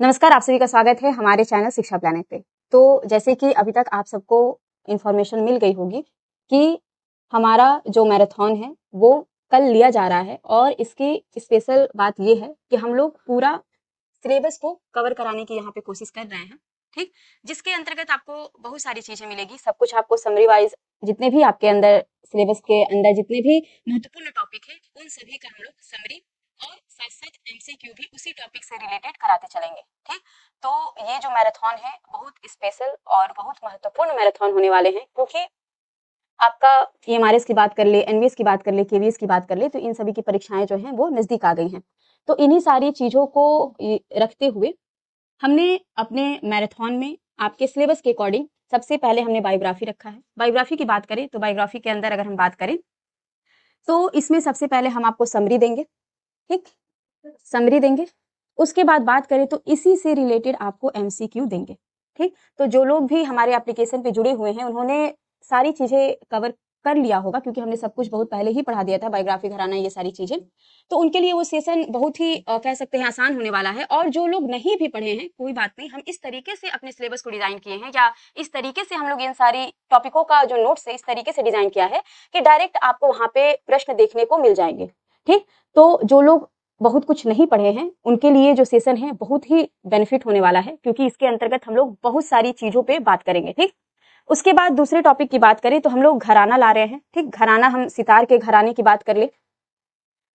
नमस्कार, आप सभी का स्वागत है हमारे चैनल शिक्षा प्लैनेट पे। तो जैसे कि अभी तक आप सबको इन्फॉर्मेशन मिल गई होगी कि हमारा जो मैराथन है वो कल लिया जा रहा है और इसकी स्पेशल बात ये है कि हम लोग पूरा सिलेबस को कवर कराने की यहाँ पे कोशिश कर रहे हैं, ठीक? जिसके अंतर्गत आपको बहुत सारी चीजें मिलेगी, सब कुछ आपको समरी वाइज जितने भी आपके अंदर सिलेबस के अंदर जितने भी महत्वपूर्ण टॉपिक है उन सभी का हम लोग समरी और साथ साथ एमसीक्यू भी उसी टॉपिक से रिलेटेड कराते चलेंगे, ठीक? तो ये जो मैराथन है बहुत स्पेशल और बहुत महत्वपूर्ण मैराथन होने वाले हैं, क्योंकि आपका एमआरएस की बात कर ले, एनवीएस की बात कर ले, केवीएस की बात कर ले, तो इन सभी की परीक्षाएं जो हैं वो नजदीक आ गई हैं। तो इन्हीं सारी चीजों को रखते हुए हमने अपने मैराथन में आपके सिलेबस के अकॉर्डिंग सबसे पहले हमने बायोग्राफी रखा है। बायोग्राफी की बात करें तो बायोग्राफी के अंदर अगर हम बात करें तो इसमें सबसे पहले हम आपको समरी देंगे, ठीक? समरी देंगे। उसके बाद बात करें तो इसी से रिलेटेड आपको एमसीक्यू देंगे, ठीक? तो जो लोग भी हमारे एप्लीकेशन पे जुड़े हुए हैं उन्होंने सारी चीजें कवर कर लिया होगा, क्योंकि हमने सब कुछ बहुत पहले ही पढ़ा दिया था, बायोग्राफी घराना ये सारी चीजें। तो उनके लिए वो सेशन बहुत ही कह सकते हैं आसान होने वाला है। और जो लोग नहीं भी पढ़े हैं कोई बात नहीं, हम इस तरीके से अपने सिलेबस को डिजाइन किए हैं या इस तरीके से हम लोग इन सारी टॉपिकों का जो नोट्स है इस तरीके से डिजाइन किया है कि डायरेक्ट आपको वहां पे प्रश्न देखने को मिल जाएंगे, ठीक? तो जो लोग बहुत कुछ नहीं पढ़े हैं उनके लिए जो सेशन है बहुत ही बेनिफिट होने वाला है, क्योंकि इसके अंतर्गत हम लोग बहुत सारी चीजों पे बात करेंगे, ठीक? उसके बाद दूसरे टॉपिक की बात करें तो हम लोग घराना ला रहे हैं, ठीक? घराना हम सितार के घराने की बात कर ले,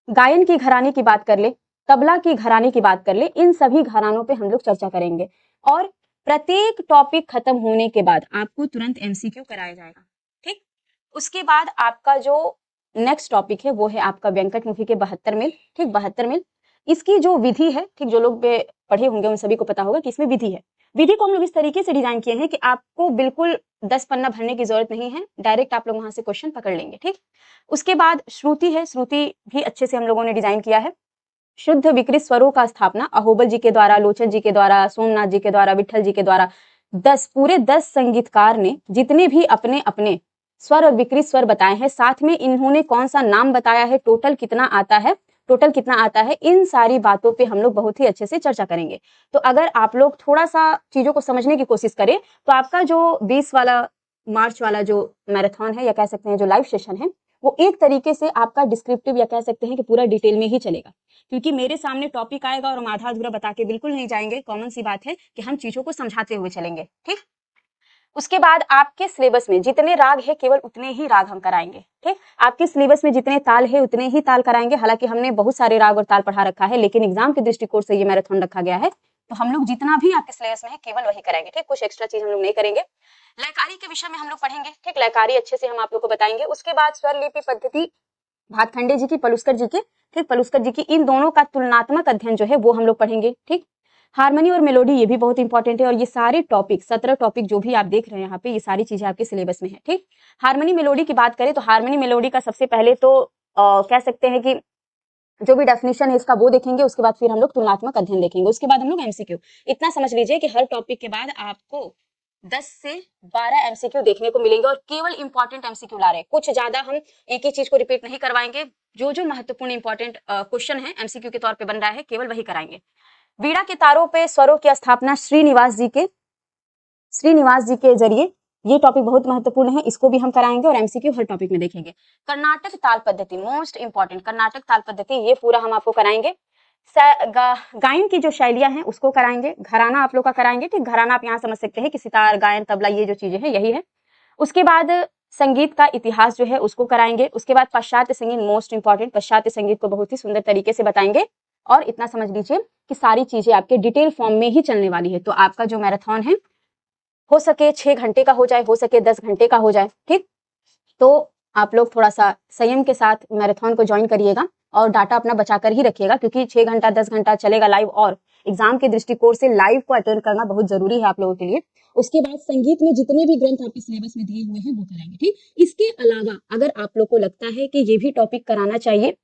गायन की घराने की बात कर ले, तबला की घराने की बात कर ले, इन सभी घरानों पे हम लोग चर्चा करेंगे। और प्रत्येक टॉपिक खत्म होने के बाद आपको तुरंत एमसीक्यू कराया जाएगा, ठीक? उसके बाद आपका जो नेक्स्ट टॉपिक है वो है आपका वेंकट मुखी के 72 मील, ठीक? 72 मील इसकी जो विधि है, ठीक? जो लोग पढ़े होंगे उन सभी को पता होगा कि इसमें विधि है। विधि को हम लोग इस तरीके से डिजाइन किए हैं कि आपको बिल्कुल 10 पन्ना भरने की जरूरत नहीं है, डायरेक्ट आप लोग वहां से क्वेश्चन पकड़ लेंगे, ठीक? उसके बाद श्रुति है, श्रुति भी अच्छे से हम लोगों ने डिजाइन किया है। शुद्ध विकृत स्वरों का स्थापना अहोबल जी के द्वारा, लोचन जी के द्वारा, सोमनाथ जी के द्वारा, विठल जी के द्वारा 10 संगीतकार ने जितने भी अपने अपने स्वर और विकृत स्वर बताए हैं, साथ में इन्होंने कौन सा नाम बताया है, टोटल कितना आता है, टोटल कितना आता है, इन सारी बातों पे हम लोग बहुत ही अच्छे से चर्चा करेंगे। तो अगर आप लोग थोड़ा सा चीजों को समझने की कोशिश करें तो आपका जो 20 वाला मार्च वाला जो मैराथन है या कह सकते हैं जो लाइव सेशन है वो एक तरीके से आपका डिस्क्रिप्टिव या कह सकते हैं कि पूरा डिटेल में ही चलेगा, क्योंकि मेरे सामने टॉपिक आएगा और हम आधा अधूरा बता के बिल्कुल नहीं जाएंगे। कॉमन सी बात है कि हम चीजों को समझाते हुए चलेंगे, ठीक? उसके बाद आपके सिलेबस में जितने राग है केवल उतने ही राग हम कराएंगे, ठीक? आपके सिलेबस में जितने ताल है उतने ही ताल कराएंगे। हालांकि हमने बहुत सारे राग और ताल पढ़ा रखा है, लेकिन एग्जाम के दृष्टिकोण से ये मैराथन रखा गया है, तो हम लोग जितना भी आपके सिलेबस में है केवल वही कराएंगे, ठीक? कुछ एक्स्ट्रा चीज हम लोग नहीं करेंगे। लयकारी के विषय में हम लोग पढ़ेंगे, ठीक? लयकारी अच्छे से हम आप लोग को बताएंगे। उसके बाद स्वर लिपि पद्धति भातखंडे जी की, पलुस्कर जी के, ठीक? पलुस्कर जी की इन दोनों का तुलनात्मक अध्ययन जो है वो हम लोग पढ़ेंगे, ठीक? हारमोनी और मेलोडी ये भी बहुत इंपॉर्टेंट है। और ये सारे टॉपिक 17 टॉपिक जो भी आप देख रहे हैं यहाँ पे ये सारी चीजें आपके सिलेबस में है, ठीक? हारमोनी मेलोडी की बात करें तो हारमोनी मेलोडी का सबसे पहले तो कह सकते हैं कि जो भी डेफिनेशन है इसका वो देखेंगे। उसके बाद फिर हम लोग तुलनात्मक अध्ययन देखेंगे। उसके बाद हम लोग एमसीक्यू। इतना समझ लीजिए कि हर टॉपिक के बाद आपको 10 से 12 एमसीक्यू देखने को मिलेंगे और केवल इंपॉर्टेंट एमसीक्यू ला रहे हैं। कुछ ज्यादा हम एक ही चीज को रिपीट नहीं करवाएंगे। जो जो महत्वपूर्ण इंपॉर्टेंट क्वेश्चन है एमसीक्यू के तौर पे बन रहा है केवल वही कराएंगे। वीणा के तारों पे स्वरों की स्थापना श्रीनिवास जी के जरिए, ये टॉपिक बहुत महत्वपूर्ण है, इसको भी हम कराएंगे और एमसीक्यू हर टॉपिक में देखेंगे। कर्नाटक ताल पद्धति मोस्ट इंपॉर्टेंट, कर्नाटक ताल पद्धति ये पूरा हम आपको कराएंगे। गायन की जो शैलियां हैं उसको कराएंगे। घराना आप लोग का कराएंगे, ठीक? घराना आप यहाँ समझ सकते हैं कि सितार, गायन, तबला ये जो चीजें हैं यही है। उसके बाद संगीत का इतिहास जो है उसको कराएंगे। उसके बाद पाश्चात्य संगीत मोस्ट इंपॉर्टेंट, पाश्चात्य संगीत को बहुत ही सुंदर तरीके से बताएंगे। और इतना समझ लीजिए कि सारी चीजें आपके डिटेल फॉर्म में ही चलने वाली है। तो आपका जो मैराथन है हो सके 6 घंटे का हो जाए, हो सके 10 घंटे का हो जाए, ठीक? तो आप लोग थोड़ा सा संयम के साथ मैराथन को ज्वाइन करिएगा और डाटा अपना बचा कर ही रखिएगा, क्योंकि 6 घंटा 10 घंटा चलेगा लाइव और एग्जाम के दृष्टिकोण से लाइव को अटेंड करना बहुत जरूरी है आप लोगों के लिए। उसके बाद संगीत में जितने भी ग्रंथ आपके सिलेबस में दिए हुए हैं वो कराएंगे, ठीक? इसके अलावा अगर आप लोग को लगता है कि ये भी टॉपिक कराना चाहिए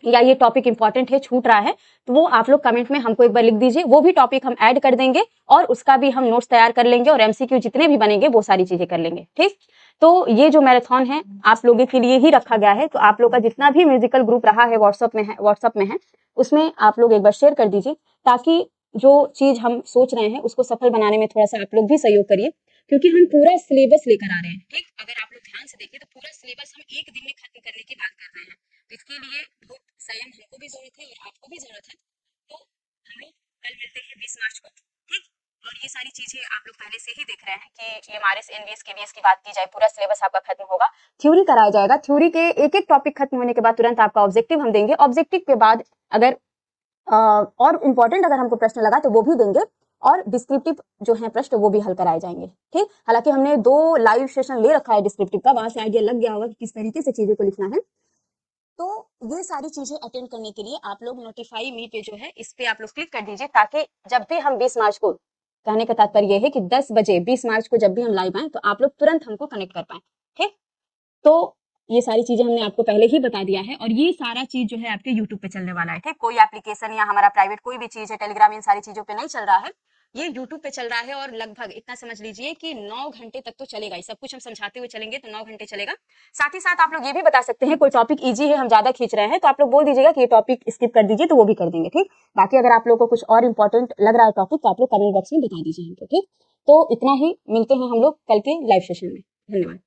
या ये टॉपिक इंपॉर्टेंट है, छूट रहा है, तो वो आप लोग कमेंट में हमको एक बार लिख दीजिए। वो भी टॉपिक हम ऐड कर देंगे और उसका भी हम नोट्स तैयार कर लेंगे और एमसीक्यू जितने भी बनेंगे वो सारी चीजें कर लेंगे, ठीक? तो ये जो मैराथन है आप लोगों के लिए ही रखा गया है। तो आप लोग का जितना भी म्यूजिकल ग्रुप रहा है व्हाट्सएप में है, उसमें आप लोग एक बार शेयर कर दीजिए ताकि जो चीज हम सोच रहे हैं उसको सफल बनाने में थोड़ा सा आप लोग भी सहयोग करिए, क्योंकि हम पूरा सिलेबस लेकर आ रहे हैं। ठीक, अगर आप लोग ध्यान से देखिए तो पूरा सिलेबस हम एक दिन में खत्म करने की बात कर रहे हैं। तो इसके लिए बहुत संयम हमको भी जरूरत है और आपको भी जरूरत है। तो हम लोग कल मिलते हैं 20 मार्च को। ठीक, और ये सारी चीजें आप लोग पहले से ही देख रहे हैं कि एमआरएस एनवीएस केवीएस की बात की जाए, पूरा सिलेबस आपका खत्म होगा, थ्योरी कराया जाएगा, थ्योरी के एक एक टॉपिक खत्म होने के बाद तुरंत आपका ऑब्जेक्टिव हम देंगे, ऑब्जेक्टिव के बाद अगर और इम्पोर्टेंट अगर हमको प्रश्न लगा तो वो भी देंगे, और डिस्क्रिप्टिव जो है प्रश्न वो भी हल कराए जाएंगे। ठीक, हालांकि हमने 2 लाइव सेशन ले रखा है डिस्क्रिप्टिव का, वहां से आइडिया लग गया होगा कि किस तरीके से चीजों को लिखना है। तो ये सारी चीजें अटेंड करने के लिए आप लोग नोटिफाई मी पे जो है इस पे आप लोग क्लिक कर दीजिए, ताकि जब भी हम 20 मार्च को, कहने का तात्पर्य है कि 10 बजे 20 मार्च को जब भी हम लाइव आए तो आप लोग तुरंत हमको कनेक्ट कर पाए। ठीक, तो ये सारी चीजें हमने आपको पहले ही बता दिया है, और ये सारा चीज जो है आपके यूट्यूब पे चलने वाला है। ठीक, कोई एप्लीकेशन या हमारा प्राइवेट कोई भी चीज है, टेलीग्राम, इन सारी चीजों पे नहीं चल रहा है, ये यूट्यूब पे चल रहा है। और लगभग इतना समझ लीजिए कि 9 घंटे तक तो चलेगा, ये सब कुछ हम समझाते हुए चलेंगे तो 9 घंटे चलेगा। साथ ही साथ आप लोग ये भी बता सकते हैं, कोई टॉपिक इजी है, हम ज्यादा खींच रहे हैं, तो आप लोग बोल दीजिएगा कि ये टॉपिक स्किप कर दीजिए, तो वो भी कर देंगे। ठीक, बाकी अगर आप लोग को कुछ और इंपॉर्टेंट लग रहा है टॉपिक तो आप लोग कमेंट बॉक्स में बता दीजिए हमको। ठीक, तो इतना ही, मिलते हैं हम लोग कल के लाइव सेशन में। धन्यवाद।